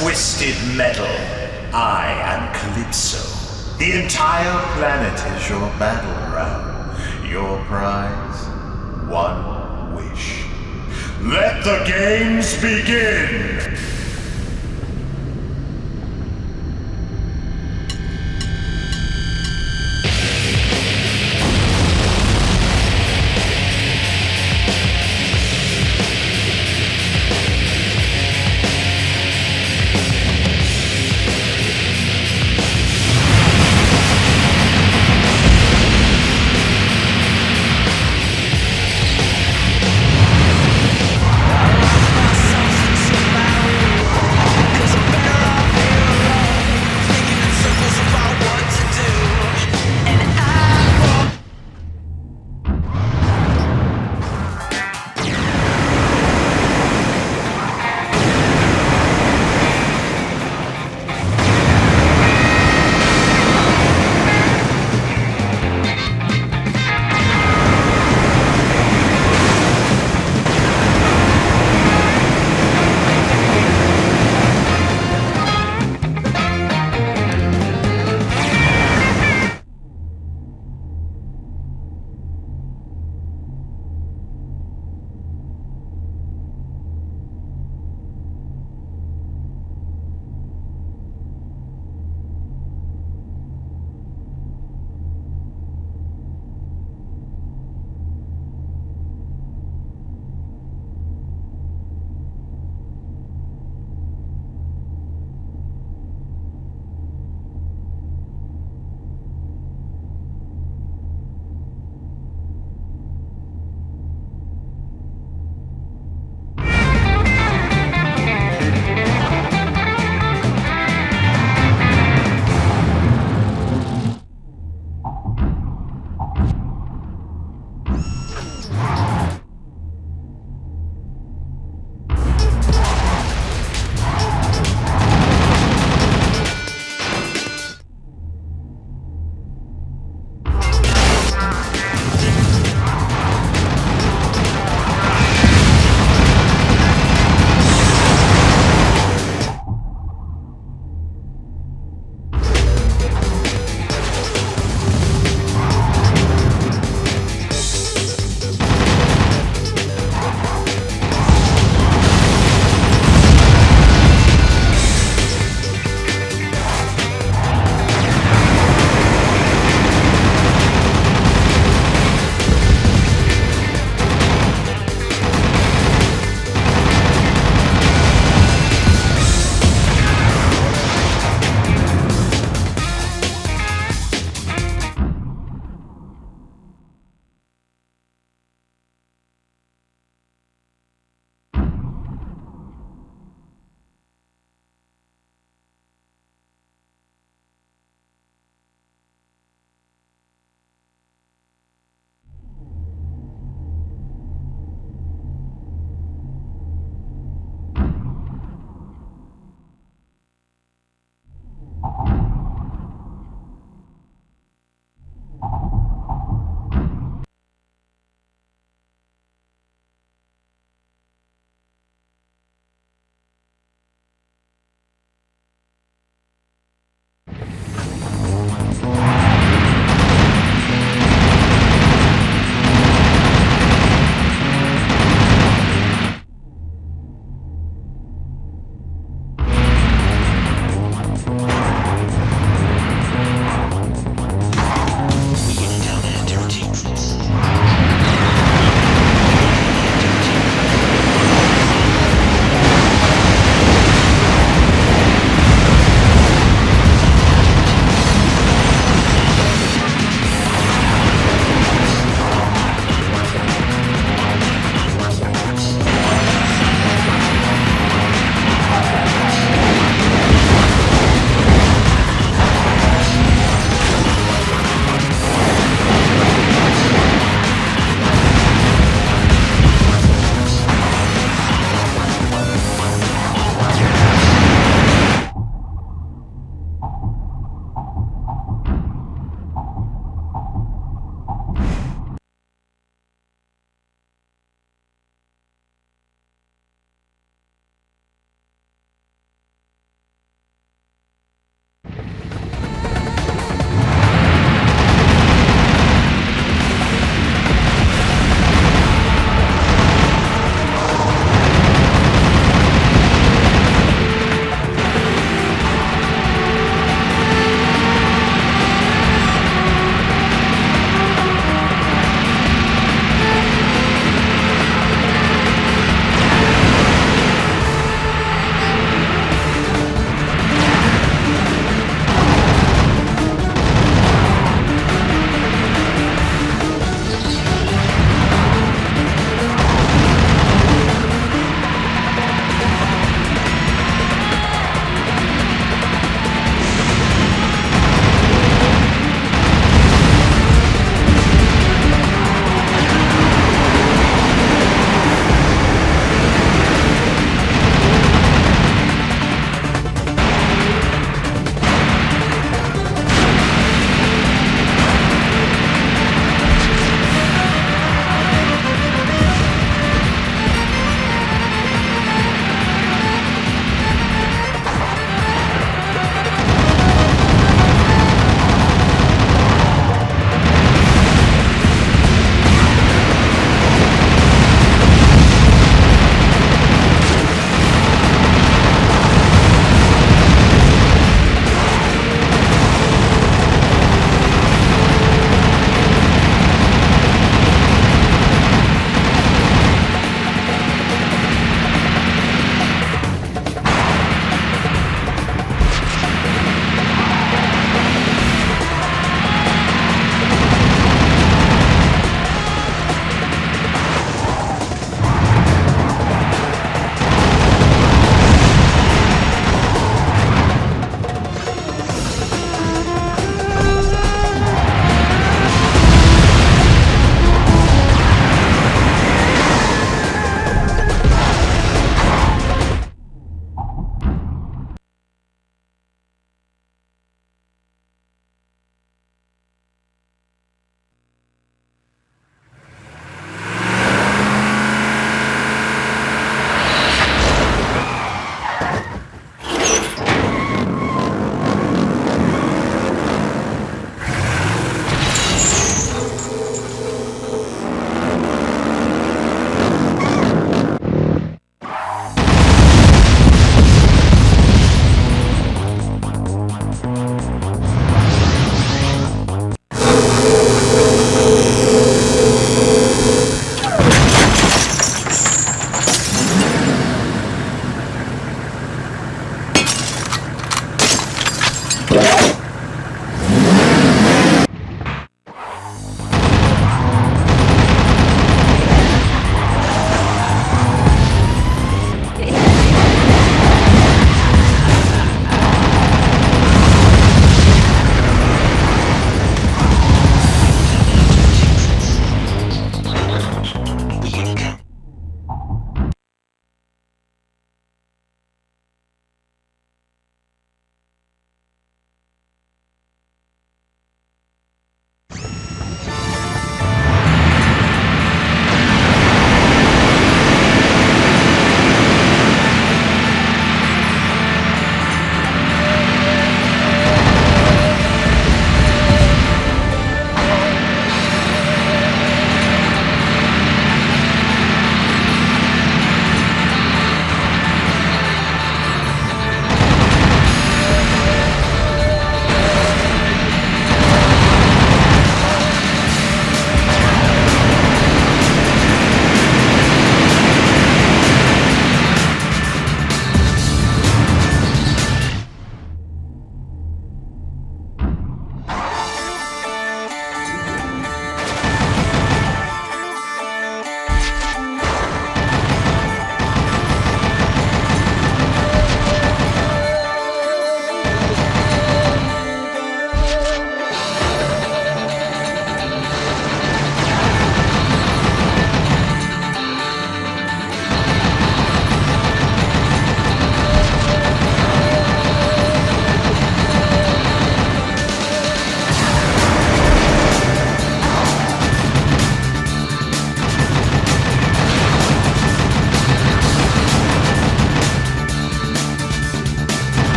twisted metal. I am Calypso. The entire planet is your battleground. Your prize, one wish. Let the games begin!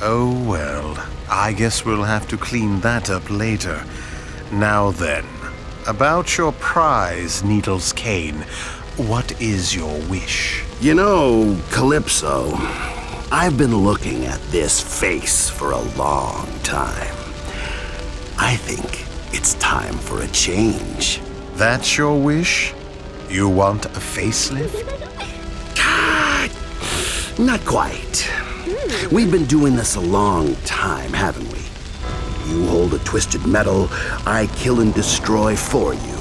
Oh well, I guess we'll have to clean that up later. Now then, about your prize, Needles Cane. What is your wish? You know, Calypso, I've been looking at this face for a long time. I think it's time for a change. That's your wish? You want a facelift? Not quite. We've been doing this a long time, haven't we? You hold a twisted metal, I kill and destroy for you.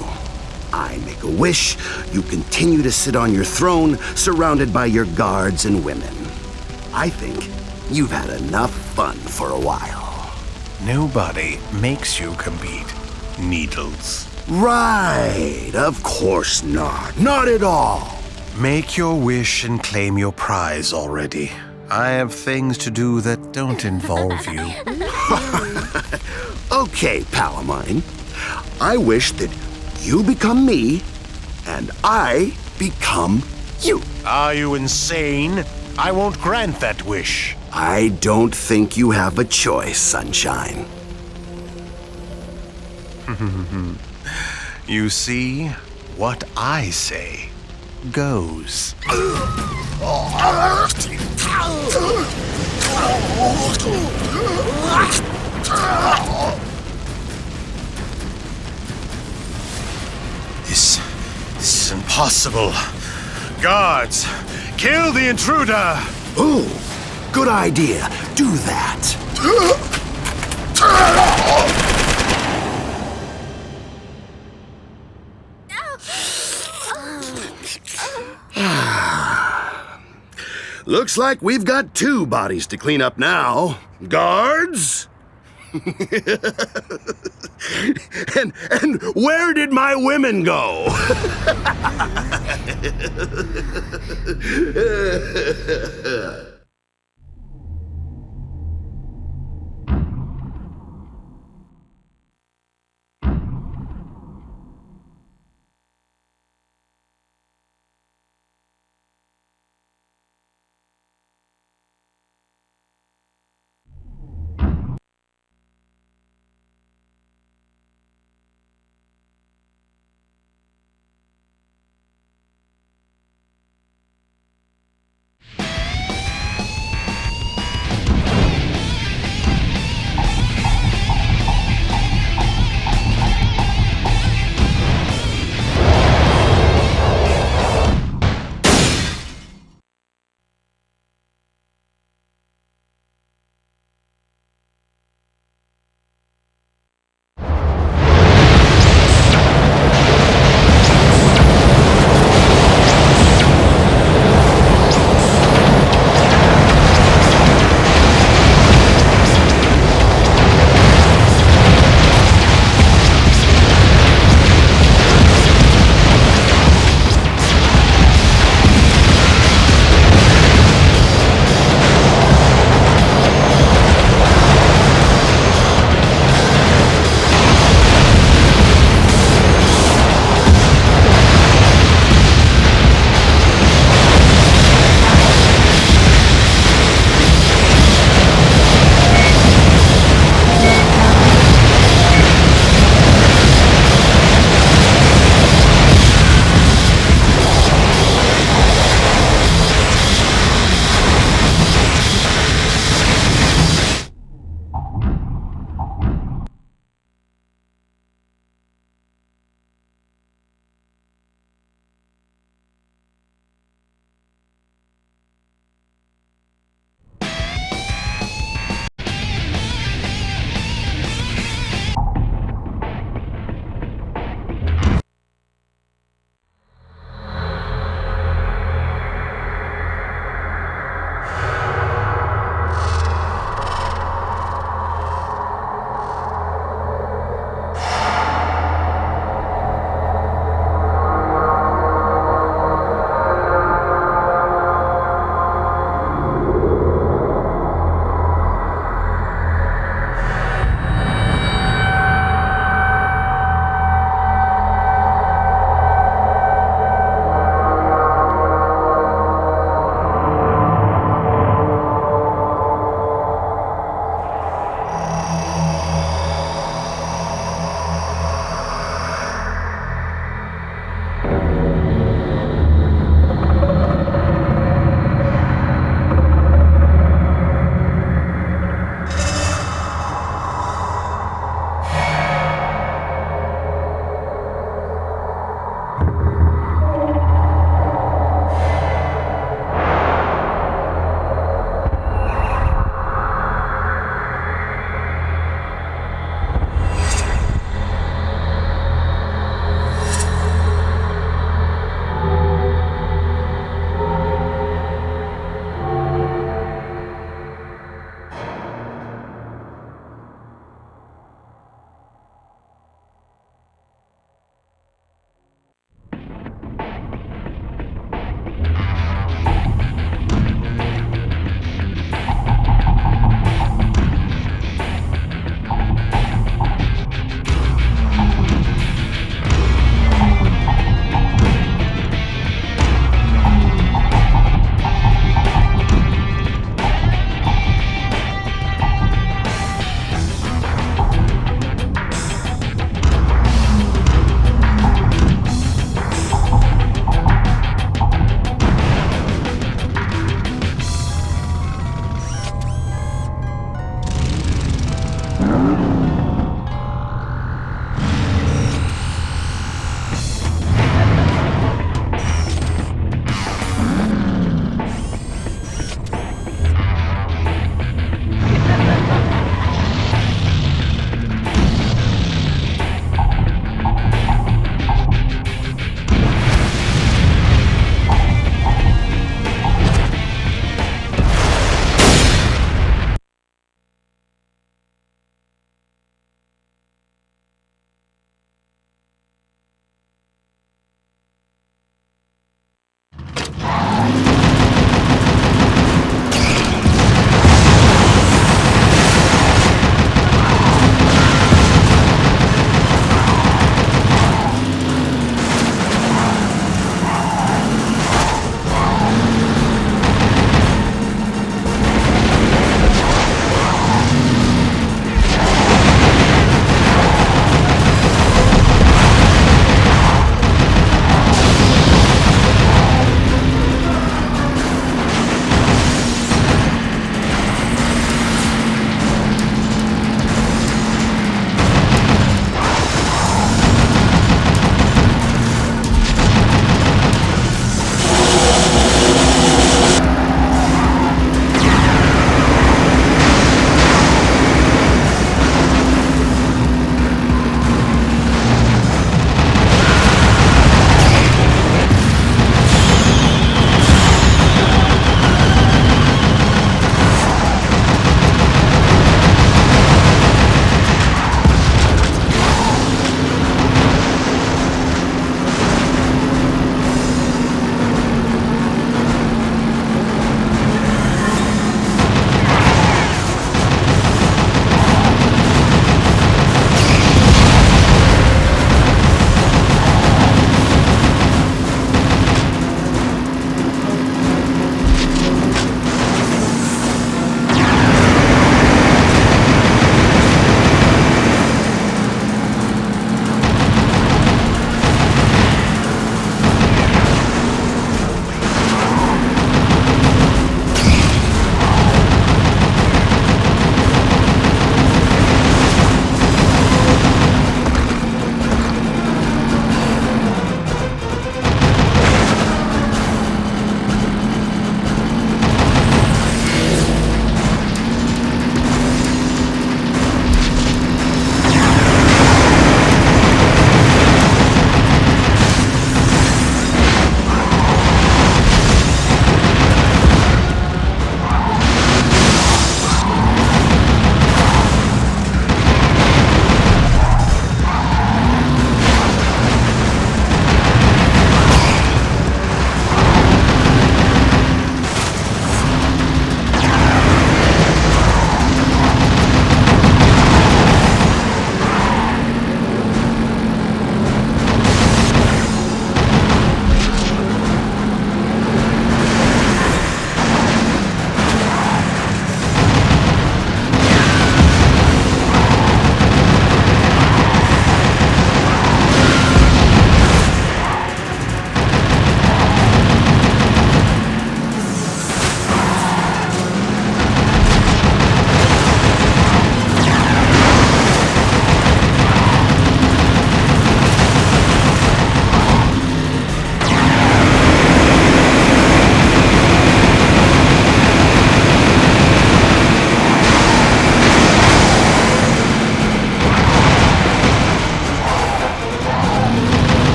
I make a wish, you continue to sit on your throne, surrounded by your guards and women. I think you've had enough fun for a while. Nobody makes you compete, Needles. Right, of course not. Not at all. Make your wish and claim your prize already. I have things to do that don't involve you. Okay, pal of mine. I wish that you become me, and I become you. Are you insane? I won't grant that wish. I don't think you have a choice, Sunshine. You see, what I say goes. This is impossible. Guards, kill the intruder! Ooh, good idea. Do that. Looks like we've got two bodies to clean up now. Guards? and where did my women go?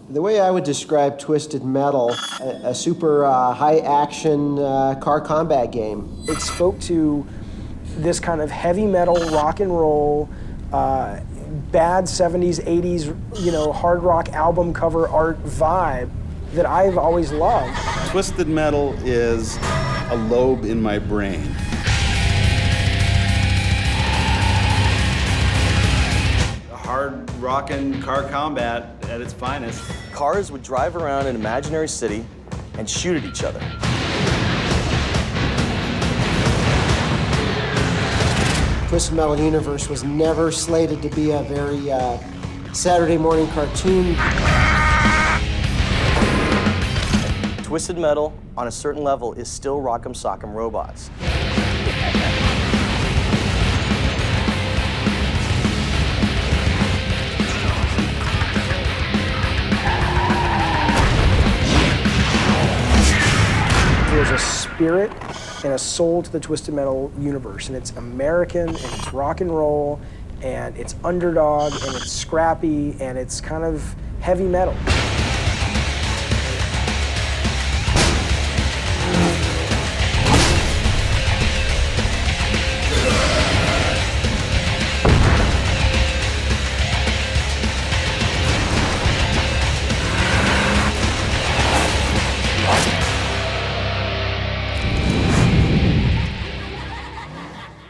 The way I would describe Twisted Metal, a super high-action car combat game. It spoke to this kind of heavy metal, rock and roll, bad 70s, 80s, hard rock album cover art vibe that I've always loved. Twisted Metal is a lobe in my brain. Hard rockin' car combat at its finest. Cars would drive around an imaginary city and shoot at each other. Twisted Metal universe was never slated to be a very Saturday morning cartoon. Twisted Metal, on a certain level, is still Rock'em Sock'em Robots. There's a spirit and a soul to the Twisted Metal universe, and it's American, and it's rock and roll, and it's underdog, and it's scrappy, and it's kind of heavy metal.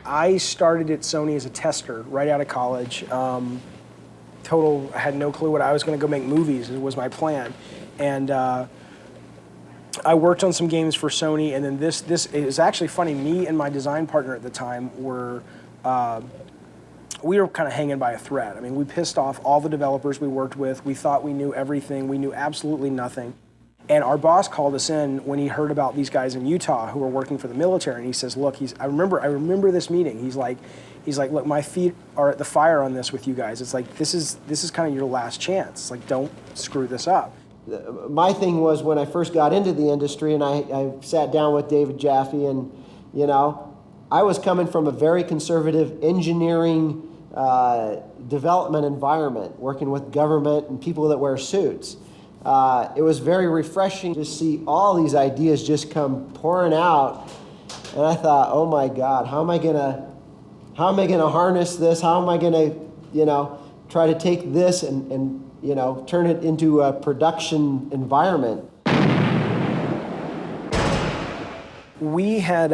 I started at Sony as a tester right out of college. I had no clue what I was going to go make movies. It was my plan, and I worked on some games for Sony. And then this it was actually funny. Me and my design partner at the time were we were kind of hanging by a thread. I mean, we pissed off all the developers we worked with. We thought we knew everything. We knew absolutely nothing. And our boss called us in when he heard about these guys in Utah who were working for the military, and he says, "Look, I remember this meeting. He's like, look, my feet are at the fire on this with you guys. It's like this is kind of your last chance. It's like, don't screw this up." My thing was when I first got into the industry, and I sat down with David Jaffe, and I was coming from a very conservative engineering development environment, working with government and people that wear suits. It was very refreshing to see all these ideas just come pouring out, and I thought, oh my God, how am I gonna harness this? How am I gonna, try to take this and turn it into a production environment? We had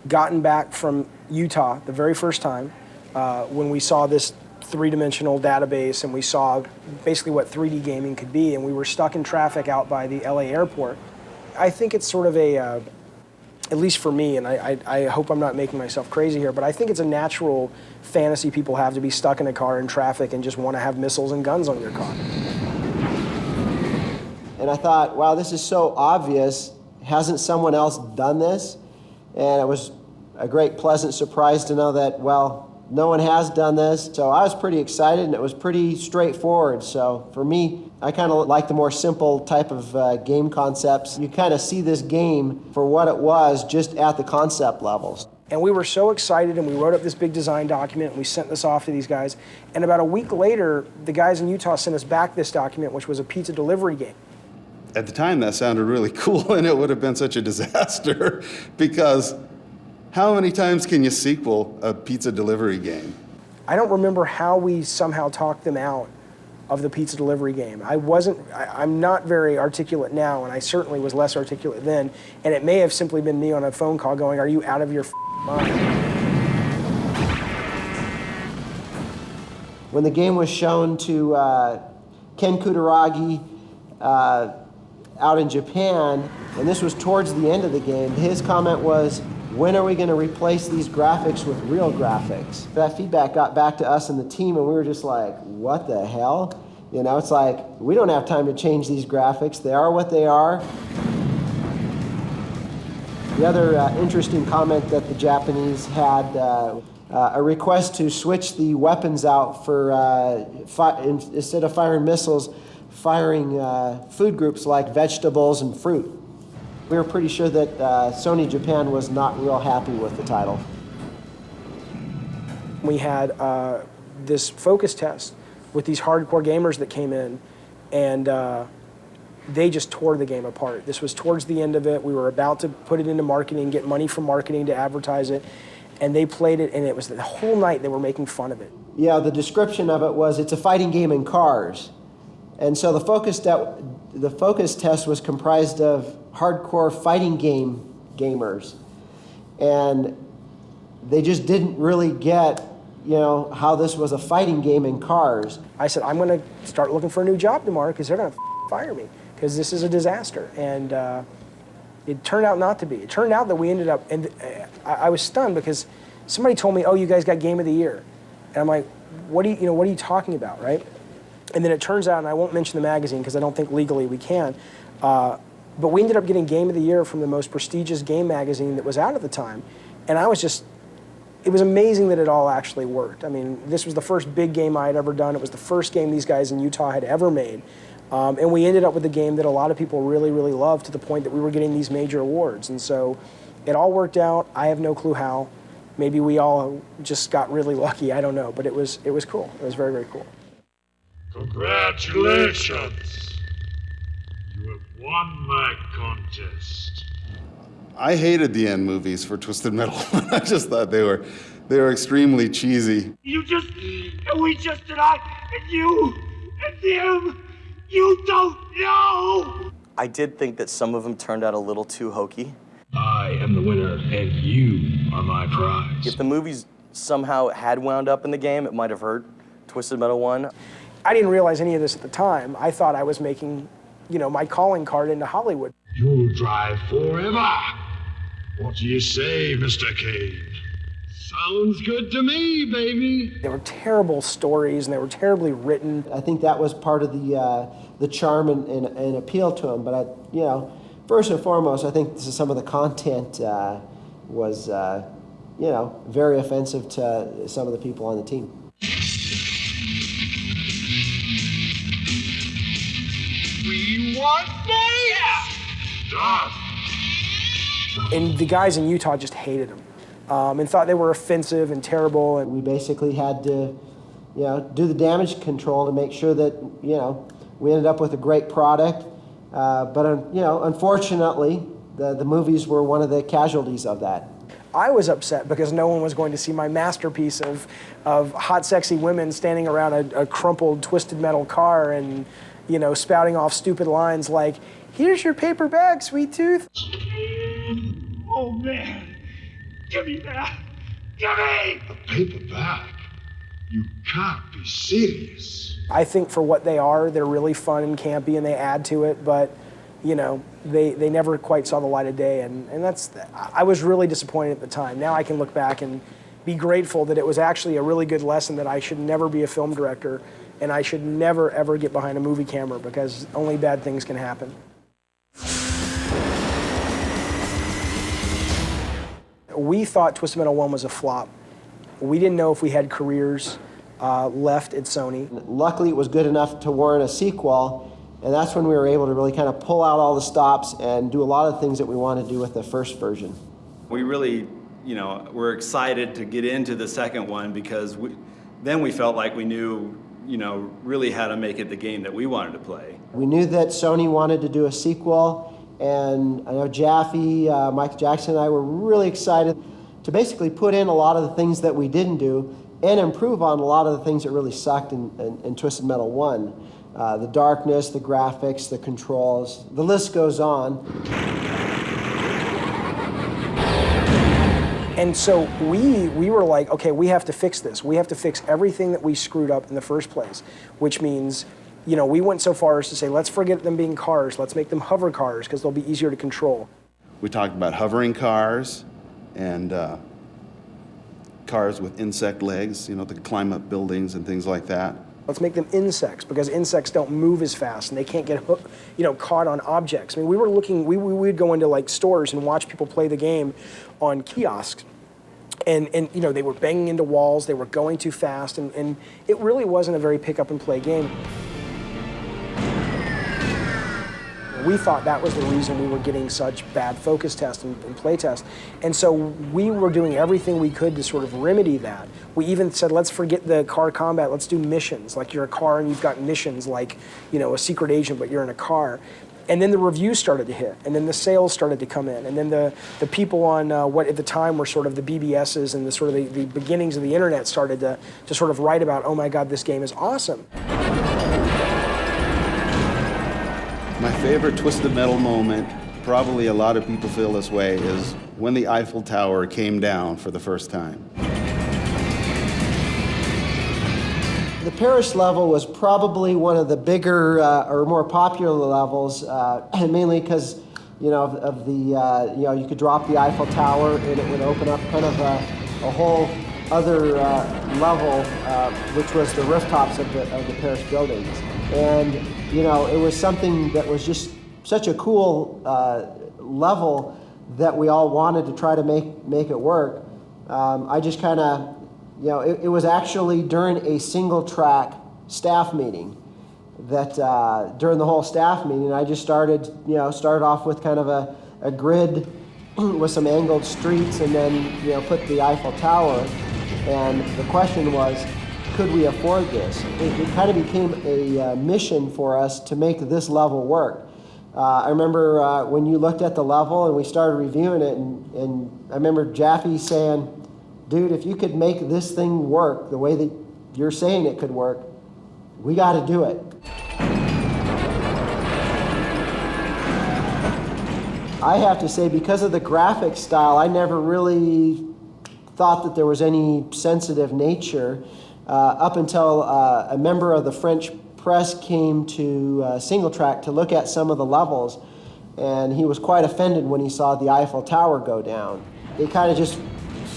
gotten back from Utah the very first time when we saw this three-dimensional database and we saw basically what 3D gaming could be, and we were stuck in traffic out by the LA airport. I think it's sort of a, at least for me, and I hope I'm not making myself crazy here, but I think it's a natural fantasy people have to be stuck in a car in traffic and just want to have missiles and guns on your car. And I thought, wow, this is so obvious. Hasn't someone else done this? And it was a great pleasant surprise to know that, well, no one has done this. So I was pretty excited, and it was pretty straightforward. So for me, I kind of like the more simple type of game concepts. You kind of see this game for what it was just at the concept levels. And we were so excited, and we wrote up this big design document, and we sent this off to these guys. And about a week later, the guys in Utah sent us back this document, which was a pizza delivery game. At the time, that sounded really cool, and it would have been such a disaster because how many times can you sequel a pizza delivery game? I don't remember how we somehow talked them out of the pizza delivery game. I'm not very articulate now, and I certainly was less articulate then, and it may have simply been me on a phone call going, "Are you out of your mind?" When the game was shown to Ken Kutaragi, out in Japan, and this was towards the end of the game, his comment was, when are we going to replace these graphics with real graphics? That feedback got back to us and the team, and we were just like, what the hell? You know, it's like, we don't have time to change these graphics. They are what they are. The other interesting comment that the Japanese had, a request to switch the weapons out for, instead of firing missiles, firing food groups like vegetables and fruit. We were pretty sure that Sony Japan was not real happy with the title. We had this focus test with these hardcore gamers that came in, and they just tore the game apart. This was towards the end of it. We were about to put it into marketing, get money from marketing to advertise it, and they played it, and it was the whole night they were making fun of it. Yeah, the description of it was, it's a fighting game in cars. And so the focus test was comprised of hardcore fighting game gamers. And they just didn't really get, you know, how this was a fighting game in cars. I said, I'm going to start looking for a new job tomorrow because they're going to fire me because this is a disaster. And it turned out not to be. It turned out that we ended up, and I was stunned because somebody told me, oh, you guys got Game of the Year. And I'm like, what are you talking about, right? And then it turns out, and I won't mention the magazine because I don't think legally we can, but we ended up getting Game of the Year from the most prestigious game magazine that was out at the time. And I was just, it was amazing that it all actually worked. I mean, this was the first big game I had ever done. It was the first game these guys in Utah had ever made. And we ended up with a game that a lot of people really, really loved to the point that we were getting these major awards. And so it all worked out. I have no clue how. Maybe we all just got really lucky. I don't know. But it was cool. It was very, very cool. Congratulations! You have won my contest. I hated the end movies for Twisted Metal. I just thought they were extremely cheesy. And you, and them, you don't know! I did think that some of them turned out a little too hokey. I am the winner, and you are my prize. If the movies somehow had wound up in the game, it might have hurt Twisted Metal 1. I didn't realize any of this at the time. I thought I was making, you know, my calling card into Hollywood. You'll drive forever. What do you say, Mr. Cage? Sounds good to me, baby. They were terrible stories, and they were terribly written. I think that was part of the charm and appeal to them. But you know, first and foremost, I think some of the content was, you know, very offensive to some of the people on the team. We want this! Done. And the guys in Utah just hated them and thought they were offensive and terrible. And we basically had to, you know, do the damage control to make sure that, you know, we ended up with a great product. But you know, unfortunately, the movies were one of the casualties of that. I was upset because no one was going to see my masterpiece of hot, sexy women standing around a crumpled, twisted metal car and, you know, spouting off stupid lines like, "Here's your paper bag, sweet tooth." Oh Oh, man. Give me that. Give me! A paperback? You can't be serious. I think for what they are, they're really fun and campy and they add to it, but you know, they never quite saw the light of day, and I was really disappointed at the time. Now I can look back and be grateful that it was actually a really good lesson that I should never be a film director and I should never ever get behind a movie camera because only bad things can happen. We thought Twisted Metal 1 was a flop. We didn't know if we had careers left at Sony. Luckily, it was good enough to warrant a sequel, and that's when we were able to really kind of pull out all the stops and do a lot of things that we wanted to do with the first version. We really, were excited to get into the second one because then we felt like we knew, really how to make it the game that we wanted to play. We knew that Sony wanted to do a sequel, and I know Jaffe, Michael Jackson and I were really excited to basically put in a lot of the things that we didn't do and improve on a lot of the things that really sucked in Twisted Metal 1. The darkness, the graphics, the controls, the list goes on. And so we were like, okay, we have to fix this. We have to fix everything that we screwed up in the first place, which means, we went so far as to say, let's forget them being cars, let's make them hover cars because they'll be easier to control. We talked about hovering cars and cars with insect legs, that could climb up buildings and things like that. Let's make them insects because insects don't move as fast and they can't get caught on objects. I mean, we would go into like stores and watch people play the game on kiosks, and they were banging into walls, they were going too fast, and it really wasn't a very pick up and play game. We thought that was the reason we were getting such bad focus tests and play tests. And so we were doing everything we could to sort of remedy that. We even said, let's forget the car combat, let's do missions. Like you're a car and you've got missions like, a secret agent, but you're in a car. And then the reviews started to hit, and then the sales started to come in, and then the people on what at the time were sort of the BBSs and the beginnings of the internet started to sort of write about, oh my God, this game is awesome. My favorite Twisted Metal moment, probably a lot of people feel this way, is when the Eiffel Tower came down for the first time. The Paris level was probably one of the bigger or more popular levels, mainly because, of the, you could drop the Eiffel Tower and it would open up kind of a whole other level, which was the rooftops of the Paris buildings. And, it was something that was just such a cool level that we all wanted to try to make it work. I just kind of, it was actually during a single track staff meeting that during the whole staff meeting, I just started off with kind of a grid with some angled streets and then, put the Eiffel Tower. And the question was, could we afford this? It kind of became a mission for us to make this level work. I remember when you looked at the level and we started reviewing it, and I remember Jaffe saying, dude, if you could make this thing work the way that you're saying it could work, we got to do it. I have to say, because of the graphic style, I never really thought that there was any sensitive nature up until a member of the French press came to Single Track to look at some of the levels, and he was quite offended when he saw the Eiffel Tower go down. It kind of just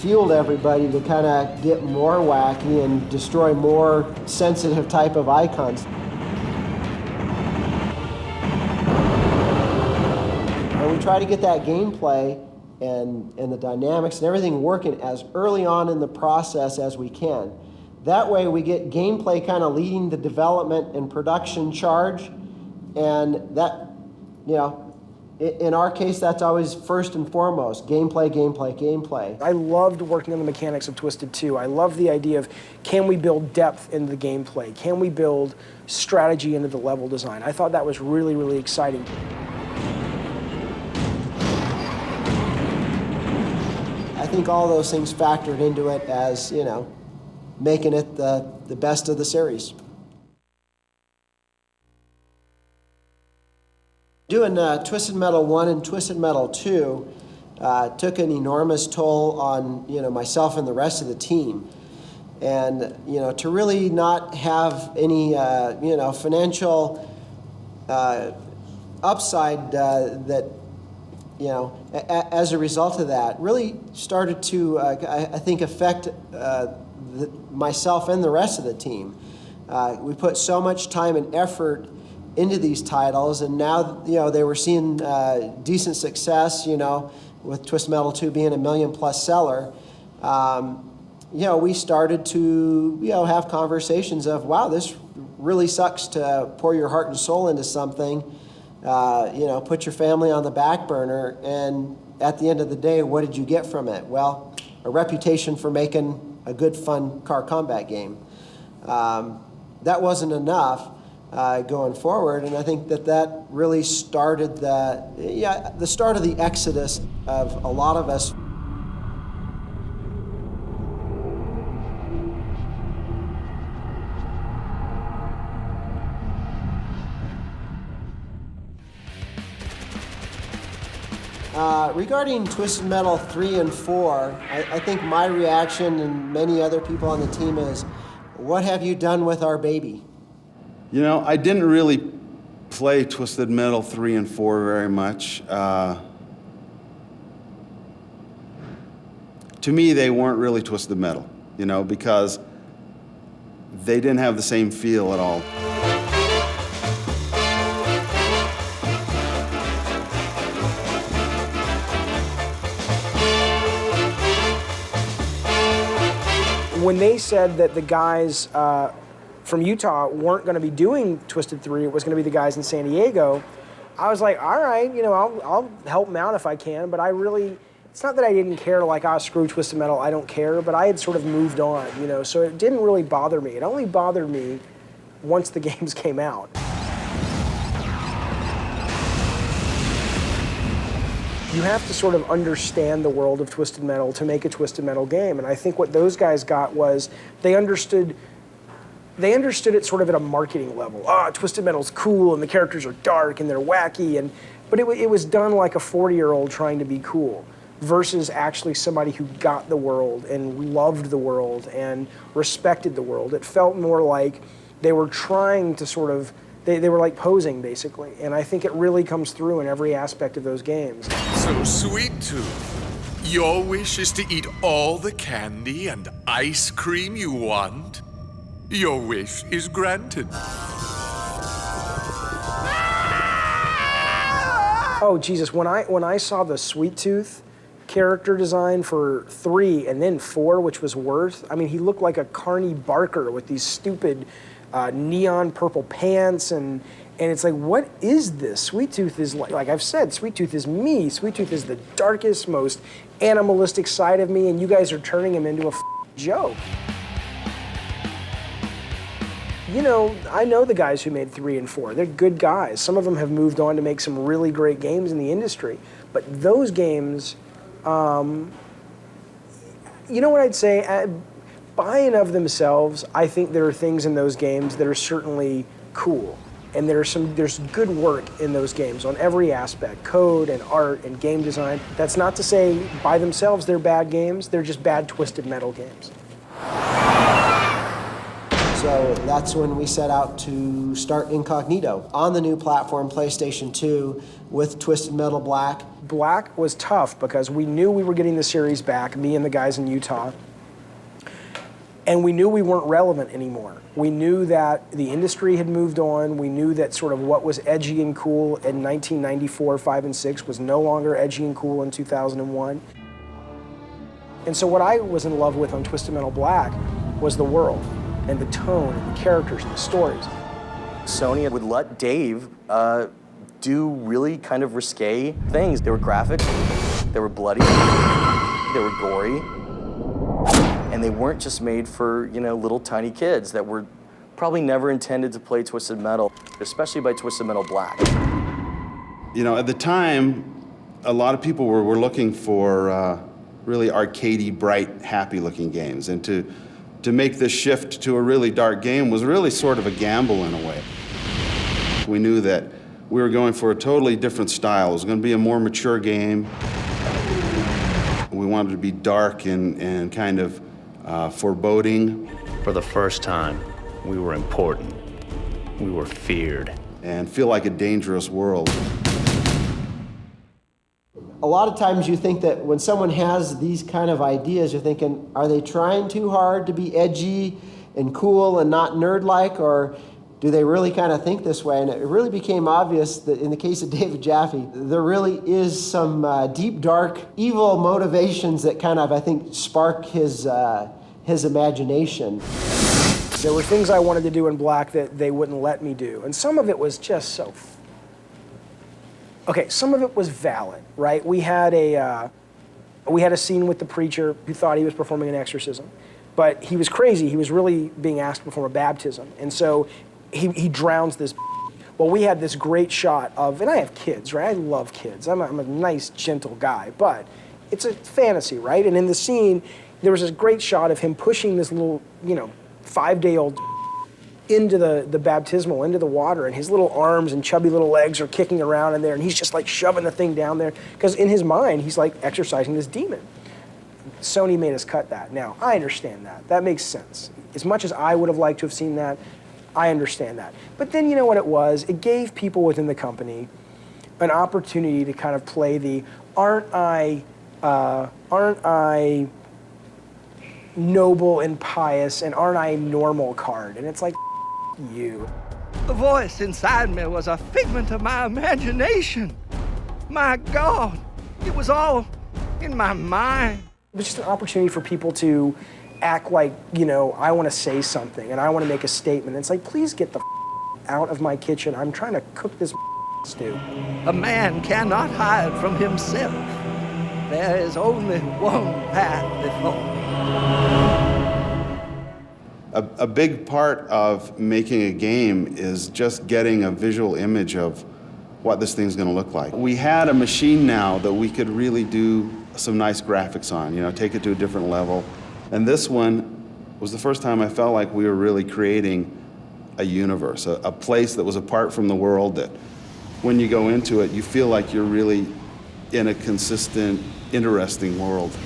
fueled everybody to kind of get more wacky and destroy more sensitive type of icons. And we try to get that gameplay and the dynamics and everything working as early on in the process as we can. That way we get gameplay kind of leading the development and production charge, and that, in our case, that's always first and foremost, gameplay, gameplay, gameplay. I loved working on the mechanics of Twisted 2. I love the idea of, can we build depth into the gameplay? Can we build strategy into the level design? I thought that was really, really exciting. I think all those things factored into it as, making it the best of the series. Doing Twisted Metal 1 and Twisted Metal 2, took an enormous toll on myself and the rest of the team. And to really not have any financial upside that as a result of that really started to I think affect myself and the rest of the team. We put so much time and effort into these titles, and now they were seeing decent success, with Twisted Metal 2 being a $1 million+ seller. We started to have conversations of, wow, this really sucks to pour your heart and soul into something, put your family on the back burner, and at the end of the day, what did you get from it? Well, a reputation for making a good, fun car combat game. That wasn't enough going forward, and I think that really started the start of the exodus of a lot of us. Regarding Twisted Metal 3 and 4, I think my reaction and many other people on the team is, what have you done with our baby? I didn't really play Twisted Metal 3 and 4 very much. To me, they weren't really Twisted Metal, because they didn't have the same feel at all. When they said that the guys from Utah weren't going to be doing Twisted 3, it was going to be the guys in San Diego, I was like, all right, I'll help them out if I can, but it's not that I didn't care, like, screw Twisted Metal, I don't care, but I had sort of moved on, so it didn't really bother me. It only bothered me once the games came out. You have to sort of understand the world of Twisted Metal to make a Twisted Metal game, and I think what those guys got was they understood it sort of at a marketing level. Twisted Metal's cool, and the characters are dark, and they're wacky, but it was done like a 40-year-old trying to be cool, versus actually somebody who got the world and loved the world and respected the world. It felt more like they were trying to sort of, they were like posing, basically. And I think it really comes through in every aspect of those games. So, Sweet Tooth, your wish is to eat all the candy and ice cream you want? Your wish is granted. Oh, Jesus, when I saw the Sweet Tooth character design for 3 and then 4, which was Worth, I mean, he looked like a Carney Barker with these stupid neon purple pants, and it's like, what is this? Sweet Tooth is like I've said, Sweet Tooth is me. Sweet Tooth is the darkest, most animalistic side of me, and you guys are turning him into a joke. I know the guys who made 3 and 4. They're good guys. Some of them have moved on to make some really great games in the industry. But those games, you know what I'd say? By and of themselves, I think there are things in those games that are certainly cool. And there's good work in those games on every aspect, code and art and game design. That's not to say by themselves they're bad games, they're just bad Twisted Metal games. So that's when we set out to start Incognito on the new platform, PlayStation 2, with Twisted Metal Black. Black was tough because we knew we were getting the series back, me and the guys in Utah. And we knew we weren't relevant anymore. We knew that the industry had moved on. We knew that sort of what was edgy and cool in 1994, 5, and 6 was no longer edgy and cool in 2001. And so what I was in love with on Twisted Metal Black was the world and the tone and the characters and the stories. Sony would let Dave do really kind of risque things. They were graphic, they were bloody, they were gory. And they weren't just made for, little tiny kids that were probably never intended to play Twisted Metal, especially by Twisted Metal Black. At the time, a lot of people were looking for really arcadey, bright, happy-looking games. And to make this shift to a really dark game was really sort of a gamble in a way. We knew that we were going for a totally different style. It was going to be a more mature game. We wanted to be dark and kind of foreboding. For the first time, we were important. We were feared. And feel like a dangerous world. A lot of times you think that when someone has these kind of ideas, you're thinking, are they trying too hard to be edgy and cool and not nerd-like, or do they really kind of think this way? And it really became obvious that in the case of David Jaffe, there really is some deep, dark, evil motivations that kind of, I think, spark his imagination. There were things I wanted to do in Black that they wouldn't let me do, and some of it was just so... Okay, some of it was valid, right? We had a scene with the preacher who thought he was performing an exorcism, but he was crazy. He was really being asked to perform a baptism, and so he drowns this. Well, we had this great shot of, and I have kids, right? I love kids. I'm a nice, gentle guy, but it's a fantasy, right? And in the scene, there was this great shot of him pushing this little, 5-day-old into the baptismal, into the water, and his little arms and chubby little legs are kicking around in there, and he's just like shoving the thing down there, because in his mind, he's like exorcising this demon. Sony made us cut that. Now, I understand that. That makes sense. As much as I would have liked to have seen that, I understand that. But then you know what it was? It gave people within the company an opportunity to kind of play the, aren't I noble and pious, and aren't I normal card? And it's like, you. The voice inside me was a figment of my imagination. My God, it was all in my mind. It was just an opportunity for people to act like, I want to say something and I want to make a statement. And it's like, please get the out of my kitchen. I'm trying to cook this stew. A man cannot hide from himself. There is only one path before me. A big part of making a game is just getting a visual image of what this thing's going to look like. We had a machine now that we could really do some nice graphics on, take it to a different level. And this one was the first time I felt like we were really creating a universe, a place that was apart from the world, that when you go into it, you feel like you're really in a consistent, interesting world.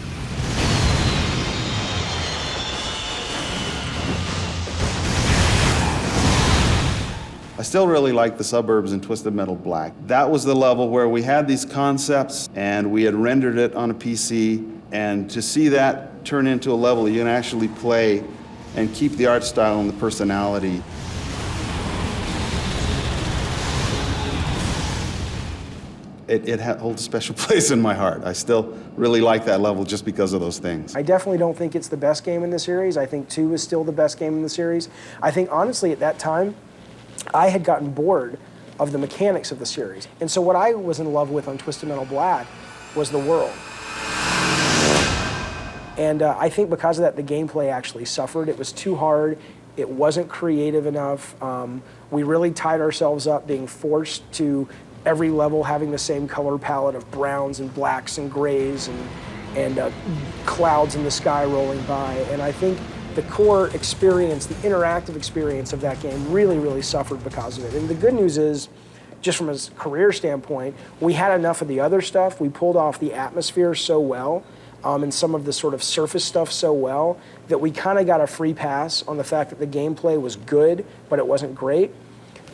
I still really like the suburbs in Twisted Metal Black. That was the level where we had these concepts and we had rendered it on a PC, and to see that turn into a level you can actually play and keep the art style and the personality. It holds a special place in my heart. I still really like that level just because of those things. I definitely don't think it's the best game in the series. I think 2 is still the best game in the series. I think, honestly, at that time, I had gotten bored of the mechanics of the series. And so what I was in love with on Twisted Metal Black was the world. And I think because of that, the gameplay actually suffered. It was too hard. It wasn't creative enough. We really tied ourselves up being forced to every level having the same color palette of browns and blacks and grays and clouds in the sky rolling by. And I think the core experience, the interactive experience of that game really, really suffered because of it. And the good news is, just from a career standpoint, we had enough of the other stuff. We pulled off the atmosphere so well, and some of the sort of surface stuff so well, that we kind of got a free pass on the fact that the gameplay was good, but it wasn't great.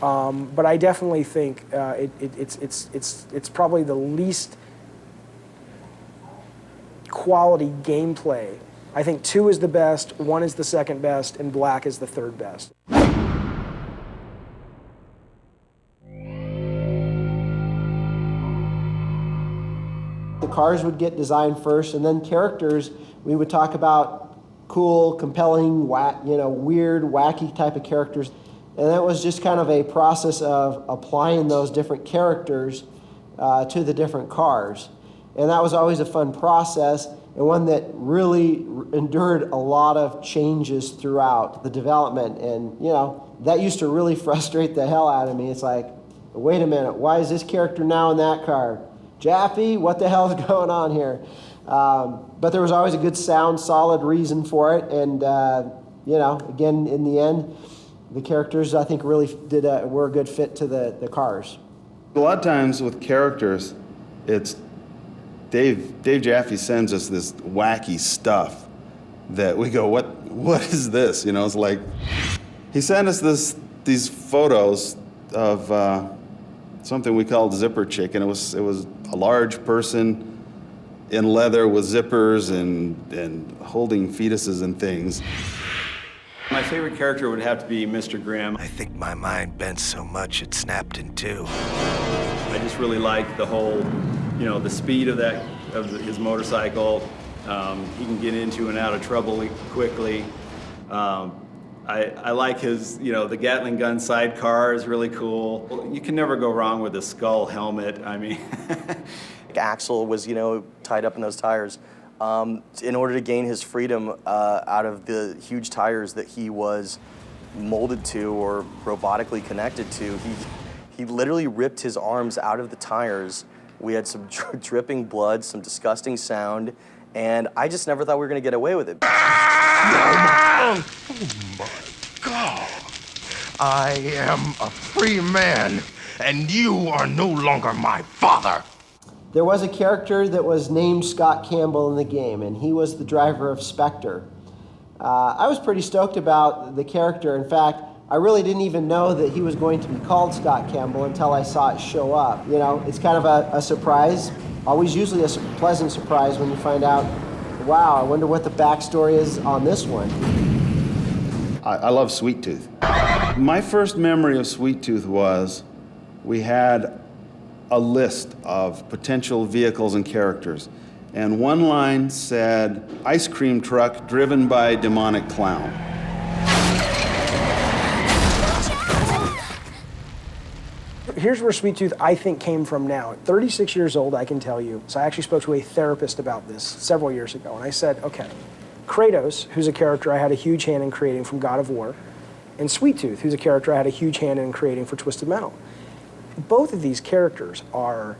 But I definitely think it's probably the least quality gameplay. I think 2 is the best, 1 is the second best, and Black is the third best. The cars would get designed first, and then characters, we would talk about cool, compelling, weird, wacky type of characters. And that was just kind of a process of applying those different characters to the different cars. And that was always a fun process, and one that really endured a lot of changes throughout the development. And, that used to really frustrate the hell out of me. It's like, wait a minute, why is this character now in that car? Jaffe, what the hell is going on here? But there was always a good, sound, solid reason for it. And, again, in the end, the characters, I think, really were a good fit to the cars. A lot of times with characters, it's Dave Jaffe sends us this wacky stuff that we go, what is this? You know, it's like, he sent us these photos of something we called Zipper Chick, and it was a large person in leather with zippers and holding fetuses and things. My favorite character would have to be Mr. Grimm. I think my mind bent so much it snapped in two. I just really like the whole, you know, the speed of his motorcycle. He can get into and out of trouble quickly. I like his, you know, the Gatling gun sidecar is really cool. You can never go wrong with a skull helmet. I mean, Axel was, you know, tied up in those tires. In order to gain his freedom out of the huge tires that he was molded to or robotically connected to, he literally ripped his arms out of the tires. We had some dripping blood, some disgusting sound, and I just never thought we were going to get away with it. Oh my God! I am a free man, and you are no longer my father. There was a character that was named Scott Campbell in the game, and he was the driver of Spectre. I was pretty stoked about the character. In fact, I really didn't even know that he was going to be called Scott Campbell until I saw it show up. You know, it's kind of a surprise. Always usually a pleasant surprise when you find out, wow, I wonder what the backstory is on this one. I love Sweet Tooth. My first memory of Sweet Tooth was we had a list of potential vehicles and characters, and one line said, ice cream truck driven by demonic clown. Here's where Sweet Tooth, I think, came from now. At 36 years old, I can tell you. So I actually spoke to a therapist about this several years ago, and I said, okay, Kratos, who's a character I had a huge hand in creating from God of War, and Sweet Tooth, who's a character I had a huge hand in creating for Twisted Metal. Both of these characters are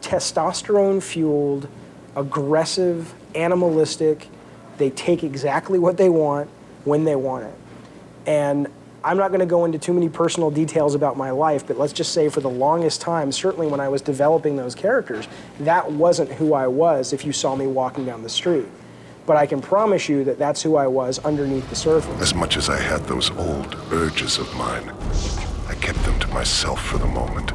testosterone-fueled, aggressive, animalistic. They take exactly what they want when they want it. And I'm not going to go into too many personal details about my life, but let's just say for the longest time, certainly when I was developing those characters, that wasn't who I was if you saw me walking down the street. But I can promise you that that's who I was underneath the surface. As much as I had those old urges of mine, I kept them to myself for the moment.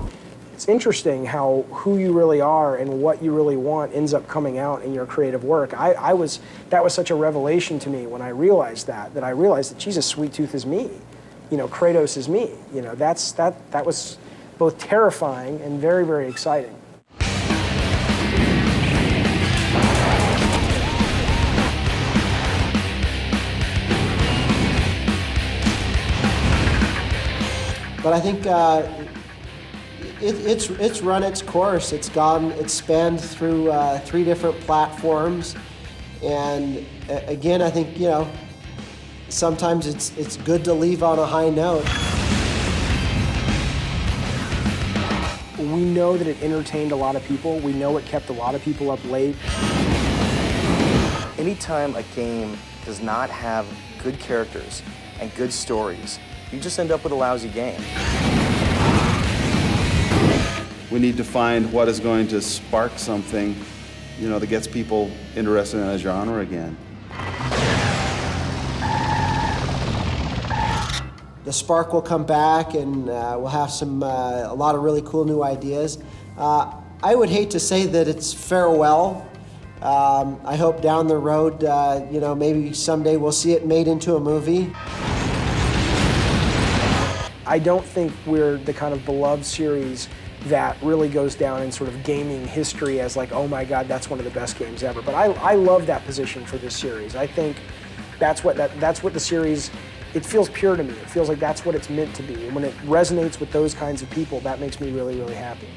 It's interesting how who you really are and what you really want ends up coming out in your creative work. That was such a revelation to me when I realized that I realized that Jesus, Sweet Tooth is me. You know, Kratos is me. You know, that was both terrifying and very, very exciting. But I think it's run its course. It's spanned through 3 different platforms, and again, I think, you know, sometimes it's good to leave on a high note. We know that it entertained a lot of people. We know it kept a lot of people up late. Anytime a game does not have good characters and good stories, you just end up with a lousy game. We need to find what is going to spark something, you know, that gets people interested in a genre again. The spark will come back, and we'll have a lot of really cool new ideas. I would hate to say that it's farewell. I hope down the road, you know, maybe someday we'll see it made into a movie. I don't think we're the kind of beloved series that really goes down in sort of gaming history as like, oh my God, that's one of the best games ever. But I love that position for this series. I think that's what the series, it feels pure to me. It feels like that's what it's meant to be. And when it resonates with those kinds of people, that makes me really, really happy.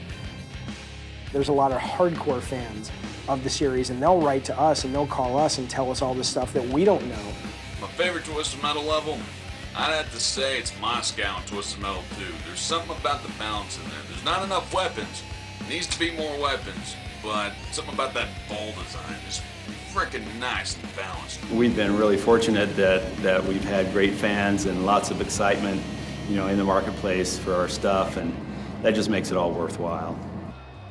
There's a lot of hardcore fans of the series, and they'll write to us and they'll call us and tell us all this stuff that we don't know. My favorite Twisted Metal level? I'd have to say it's Moscow and Twisted Metal 2. There's something about the balance in there. There's not enough weapons. There needs to be more weapons, but something about that ball design is freaking nice and balanced. We've been really fortunate that we've had great fans and lots of excitement, you know, in the marketplace for our stuff, and that just makes it all worthwhile.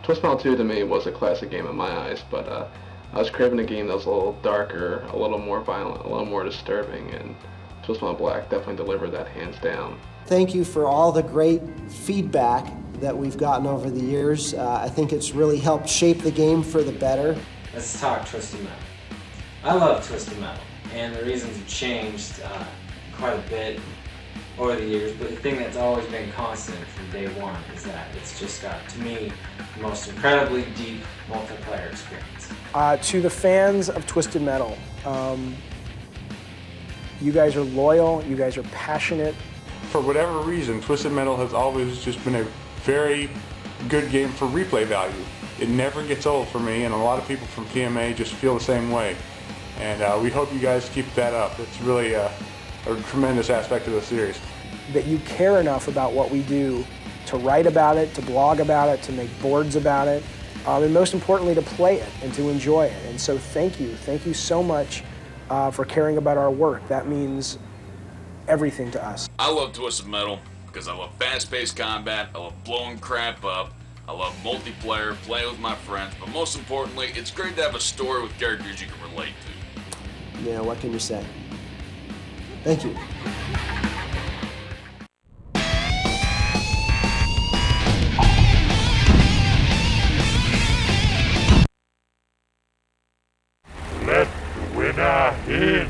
Twisted Metal 2 to me was a classic game in my eyes, but I was craving a game that was a little darker, a little more violent, a little more disturbing, and Twisted Metal Black definitely delivered that hands down. Thank you for all the great feedback that we've gotten over the years. I think it's really helped shape the game for the better. Let's talk Twisted Metal. I love Twisted Metal, and the reasons have changed quite a bit over the years, but the thing that's always been constant from day one is that it's just got, to me, the most incredibly deep multiplayer experience. To the fans of Twisted Metal, you guys are loyal, you guys are passionate. For whatever reason, Twisted Metal has always just been a very good game for replay value. It never gets old for me, and a lot of people from PMA just feel the same way. And we hope you guys keep that up. It's really a tremendous aspect of the series. That you care enough about what we do to write about it, to blog about it, to make boards about it, and most importantly to play it and to enjoy it. And so thank you so much for caring about our work. That means everything to us. I love Twisted Metal because I love fast-paced combat, I love blowing crap up, I love multiplayer, playing with my friends, but most importantly, it's great to have a story with characters you can relate to. Yeah, what can you say? Thank you. Let the winner in.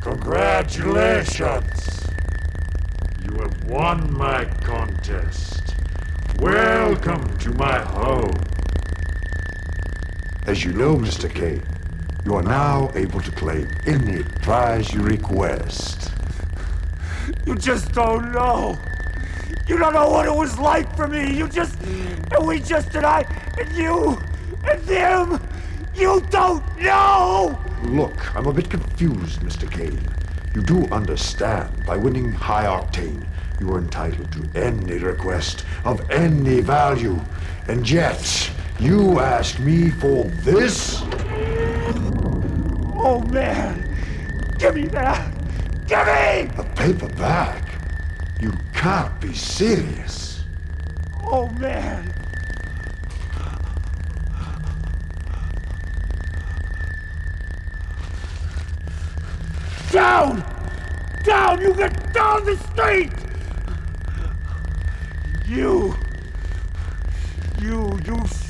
Congratulations! You have won my contest. Welcome to my home. As you know, Mr. K, you are now able to claim any prize you request. You just don't know. You don't know what it was like for me. And I, and you, and them. You don't know! Look, I'm a bit confused, Mr. K. You do understand, by winning High Octane, you are entitled to any request of any value. And yet, you asked me for this? Oh, man. Give me that. Give me! A paperback? You can't be serious. Oh, man. Down! Down! You get down the street! You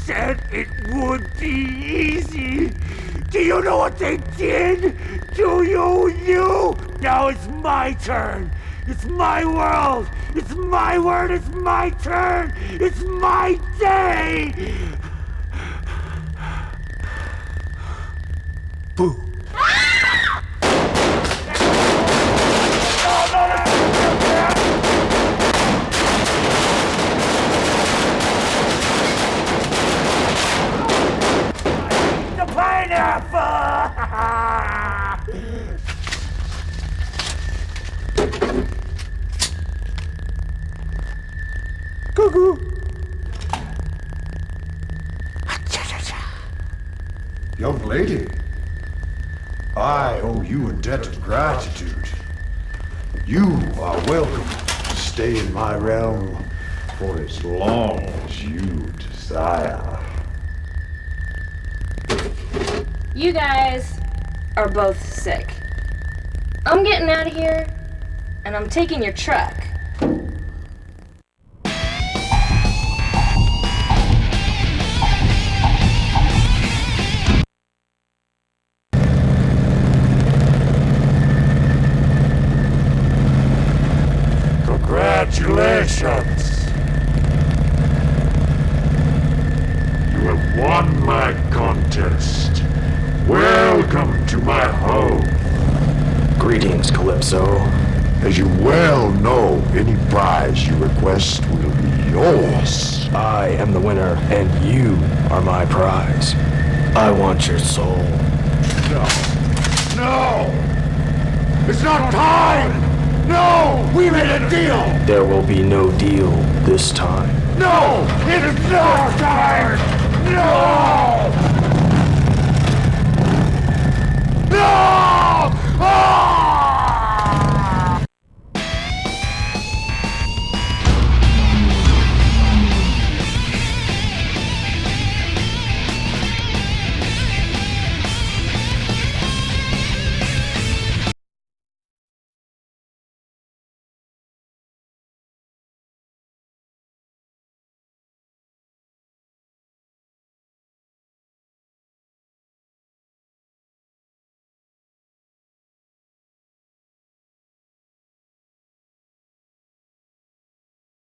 said it would be easy! Do you know what they did? Do you? Now it's my turn! It's my world! It's my word! It's my turn! It's my day! Boo! Cuckoo! Young lady, I owe you a debt of gratitude. You are welcome to stay in my realm for as long as you desire. You guys are both sick. I'm getting out of here, and I'm taking your truck. Congratulations! You have won my contest. Welcome to my home. Greetings, Calypso. As you well know, any prize you request will be yours. I am the winner, and you are my prize. I want your soul. No! It's not time! No! We made a deal! There will be no deal this time. No! It's not time! No! No! Oh!